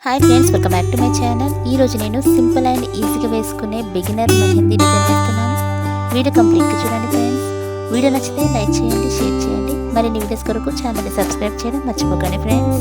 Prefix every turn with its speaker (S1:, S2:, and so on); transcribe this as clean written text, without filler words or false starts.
S1: Hi friends, welcome back to my channel. ఈరోజు నేను simple and ఈజీగా వేసుకునే బిగినర్ మెహందీ డిజైన్ చేస్తున్నాను. వీడియో కంప్లీట్గా చూడండి ఫ్రెండ్స్. వీడియో నచ్చితే లైక్ చేయండి, షేర్ చేయండి. మరిన్ని వీడియోస్ కొరకు ఛానల్ని సబ్స్క్రైబ్ చేయడం మర్చిపోకండి ఫ్రెండ్స్.